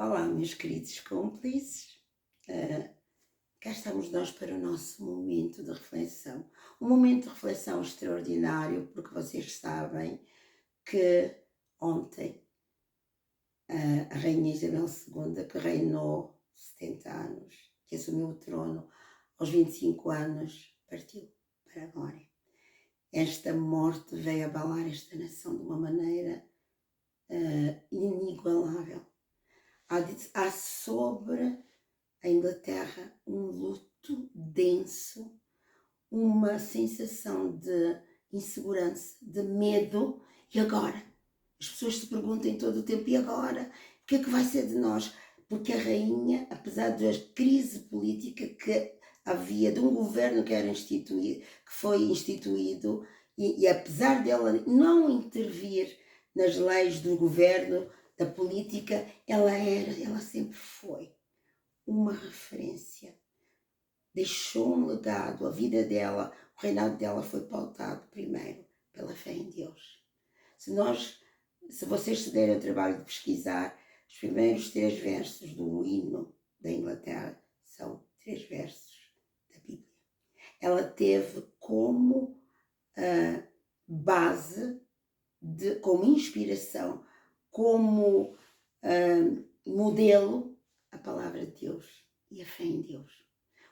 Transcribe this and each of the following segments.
Olá, meus queridos cúmplices. Ah, Cá estamos nós para o nosso momento de reflexão. Um momento de reflexão extraordinário, porque vocês sabem que ontem a Rainha Isabel II, que reinou 70 anos, que assumiu o trono aos 25 anos, partiu para a glória. Esta morte veio abalar esta nação de uma maneira inigualável. Há sobre a Inglaterra um luto denso, uma sensação de insegurança, de medo. E agora? As pessoas se perguntam todo o tempo: e agora? O que é que vai ser de nós? Porque a rainha, apesar da crise política que havia, de um governo que foi instituído, e apesar dela não intervir nas leis do governo, da política, ela sempre foi uma referência. Deixou um legado, a vida dela, o reinado dela foi pautado primeiro pela fé em Deus. Se vocês se derem o trabalho de pesquisar, os primeiros 3 versos do hino da Inglaterra são 3 versos da Bíblia. Ela teve como base, como inspiração, como modelo, a palavra de Deus e a fé em Deus.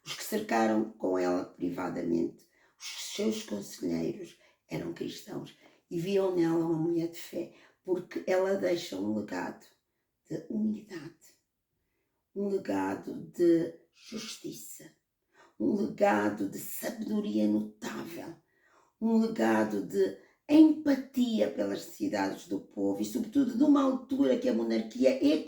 Os que cercaram com ela privadamente, os seus conselheiros, eram cristãos e viam nela uma mulher de fé, porque ela deixa um legado de unidade, um legado de justiça, um legado de sabedoria notável, um legado de empatia pelas necessidades do povo e, sobretudo, numa altura que a monarquia é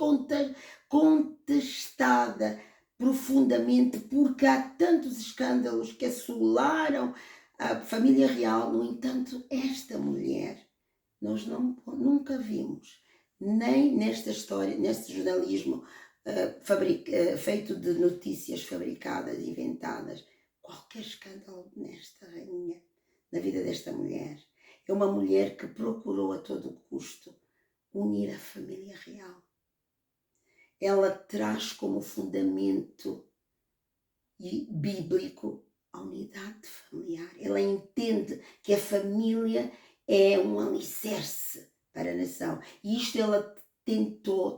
contestada profundamente, porque há tantos escândalos que assolaram a família real. No entanto, esta mulher nós nunca vimos, nem nesta história, neste jornalismo feito de notícias fabricadas, inventadas, qualquer escândalo nesta rainha, na vida desta mulher. É uma mulher que procurou a todo custo unir a família real. Ela traz como fundamento bíblico a unidade familiar. Ela entende que a família é um alicerce para a nação. E isto ela tentou,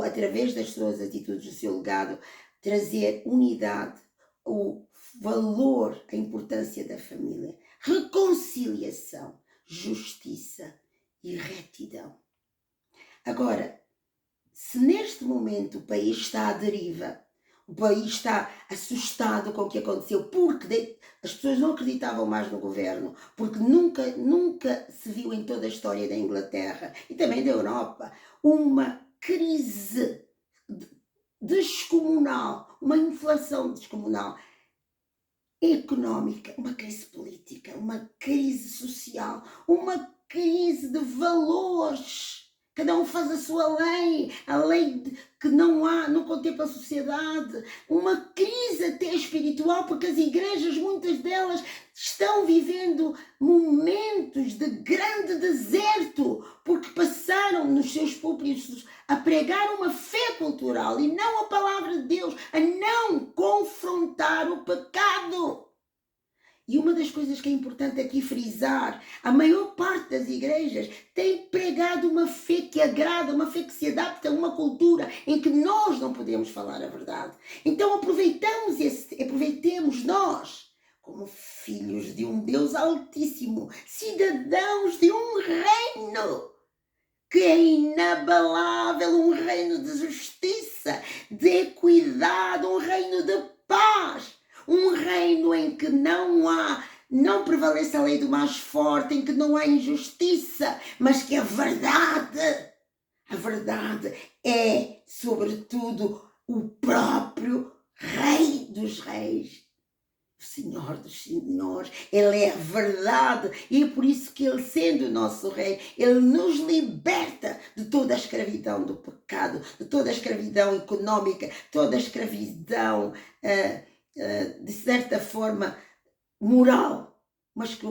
através das suas atitudes, do seu legado, trazer unidade, o valor, a importância da família, reconciliação, justiça e retidão. Agora, se neste momento o país está à deriva, o país está assustado com o que aconteceu, porque as pessoas não acreditavam mais no governo, porque nunca se viu em toda a história da Inglaterra e também da Europa uma crise descomunal, uma inflação descomunal, económica, uma crise política, uma crise social, uma crise de valores. Cada um faz a sua lei, a lei que não contempla a sociedade, uma crise até espiritual, porque as igrejas, muitas delas, estão vivendo momentos de grande deserto, porque passaram nos seus púlpitos a pregar uma fé cultural e não a palavra de Deus, a não confrontar o pecado. E uma das coisas que é importante aqui frisar, a maior parte das igrejas tem pregado uma fé que agrada, uma fé que se adapta a uma cultura em que nós não podemos falar a verdade. Então aproveitemos nós, como filhos de um Deus Altíssimo, cidadãos de um reino que é inabalável, um reino de justiça, de equidade, um reino de paz. Um reino em que não prevalece a lei do mais forte, em que não há injustiça, mas que a verdade é, sobretudo, o próprio Rei dos Reis, o Senhor dos Senhores. Ele é a verdade e é por isso que ele, sendo o nosso Rei, ele nos liberta de toda a escravidão do pecado, de toda a escravidão económica, toda a escravidão de certa forma moral, mas com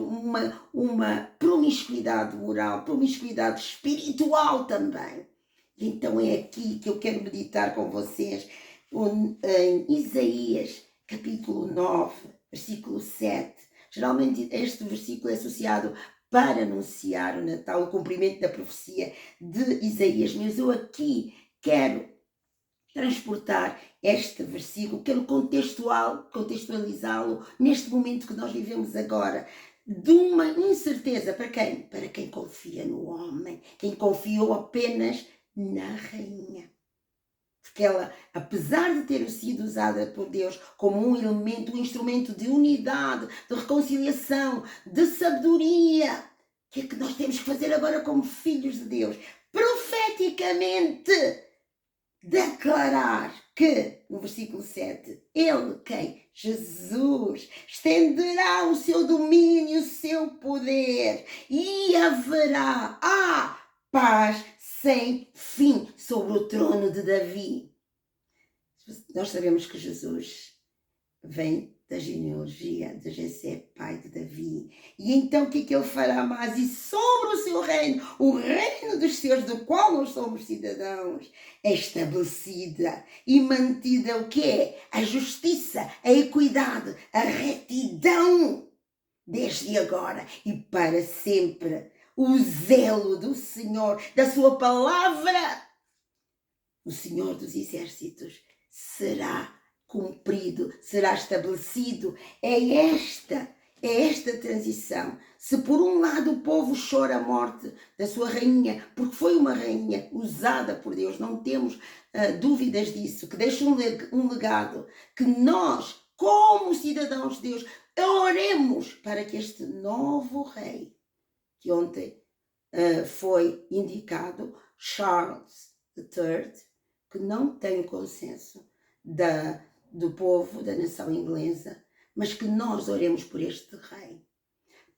uma promiscuidade moral, promiscuidade espiritual também. Então é aqui que eu quero meditar com vocês em Isaías, capítulo 9, versículo 7. Geralmente este versículo é associado para anunciar o Natal, o cumprimento da profecia de Isaías, mas eu aqui quero transportar este versículo, quero contextualizá-lo neste momento que nós vivemos agora, de uma incerteza para quem? Para quem confia no homem, quem confiou apenas na rainha. Porque ela, apesar de ter sido usada por Deus como um elemento, um instrumento de unidade, de reconciliação, de sabedoria, o que é que nós temos que fazer agora como filhos de Deus? Profeticamente declarar que, no versículo 7, ele, quem? Jesus, estenderá o seu domínio, o seu poder, e haverá paz sem fim sobre o trono de Davi. Nós sabemos que Jesus vem da genealogia de Jessé, pai de Davi. E então o que é que ele fará mais? E sobre o seu reino, o reino dos seus, do qual nós somos cidadãos, é estabelecida e mantida o quê? A justiça, a equidade, a retidão, desde agora e para sempre. O zelo do Senhor, da sua palavra, o Senhor dos exércitos, será cumprido, será estabelecido. É esta transição. Se por um lado o povo chora a morte da sua rainha, porque foi uma rainha usada por Deus, não temos dúvidas disso, que deixa um legado, que nós, como cidadãos de Deus, oremos para que este novo rei, que ontem foi indicado, Charles III, que não tem consenso do povo, da nação inglesa, mas que nós oremos por este rei.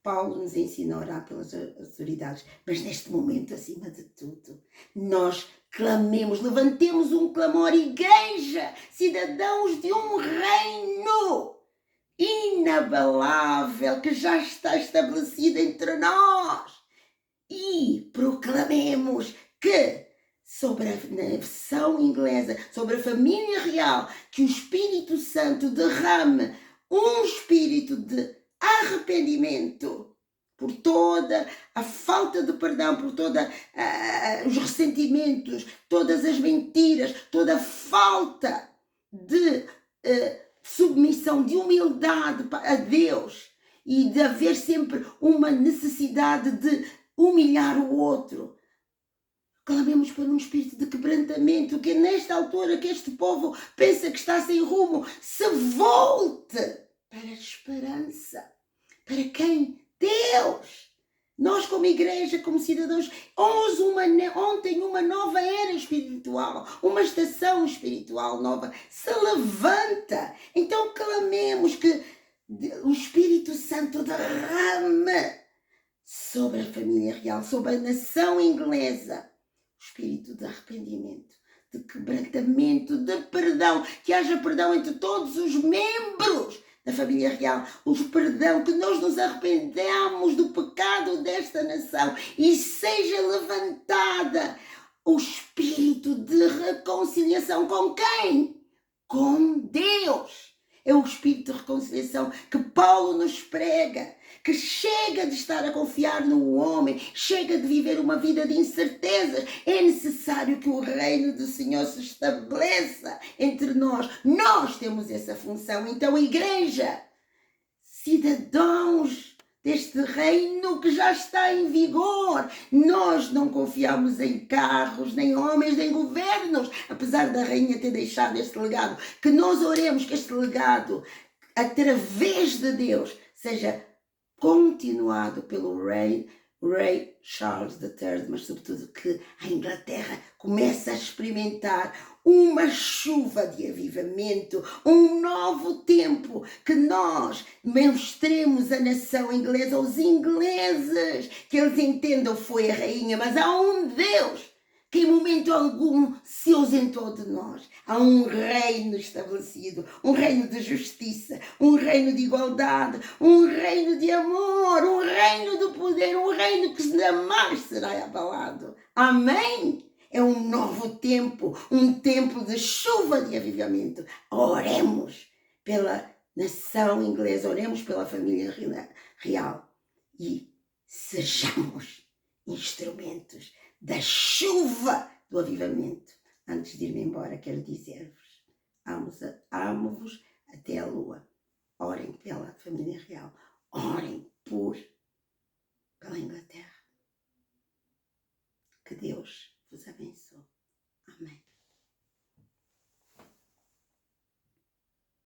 Paulo nos ensina a orar pelas autoridades, mas neste momento, acima de tudo, nós clamemos, levantemos um clamor, igreja, cidadãos de um reino inabalável que já está estabelecido entre nós, e proclamemos que sobre a nação inglesa, sobre a família real, que o Espírito Santo derrame um espírito de arrependimento por toda a falta de perdão, por todos os ressentimentos, todas as mentiras, toda a falta de submissão, de humildade a Deus, e de haver sempre uma necessidade de humilhar o outro. Clamemos por um espírito de quebrantamento, que nesta altura que este povo pensa que está sem rumo, se volte para a esperança. Para quem? Deus! Nós como igreja, como cidadãos, ontem uma nova era espiritual, uma estação espiritual nova se levanta. Então clamemos que o Espírito Santo derrame sobre a família real, sobre a nação inglesa, o espírito de arrependimento, de quebrantamento, de perdão, que haja perdão entre todos os membros da família real, o perdão, que nós nos arrependamos do pecado desta nação e seja levantada o espírito de reconciliação com quem? Com Deus. É o espírito de reconciliação que Paulo nos prega, que chega de estar a confiar no homem, chega de viver uma vida de incertezas. É necessário que o reino do Senhor se estabeleça entre nós. Nós temos essa função. Então, igreja, cidadãos deste reino que já está em vigor, nós não confiamos em carros, nem homens, nem governos, apesar da rainha ter deixado este legado. Que nós oremos que este legado, através de Deus, seja continuado pelo rei Charles III, mas sobretudo que a Inglaterra comece a experimentar uma chuva de avivamento, um novo tempo, que nós mostremos à nação inglesa, aos ingleses, que eles entendam foi a rainha, mas há um Deus que em momento algum se ausentou de nós. Há um reino estabelecido, um reino de justiça, um reino de igualdade, um reino de amor, um reino de poder, um reino que jamais será abalado. Amém? É um novo tempo, um tempo de chuva de avivamento. Oremos pela nação inglesa, oremos pela família real e sejamos instrumentos da chuva do avivamento. Antes de ir-me embora, quero dizer-vos, amo-vos até a lua. Orem pela família real, orem pela Inglaterra. Que Deus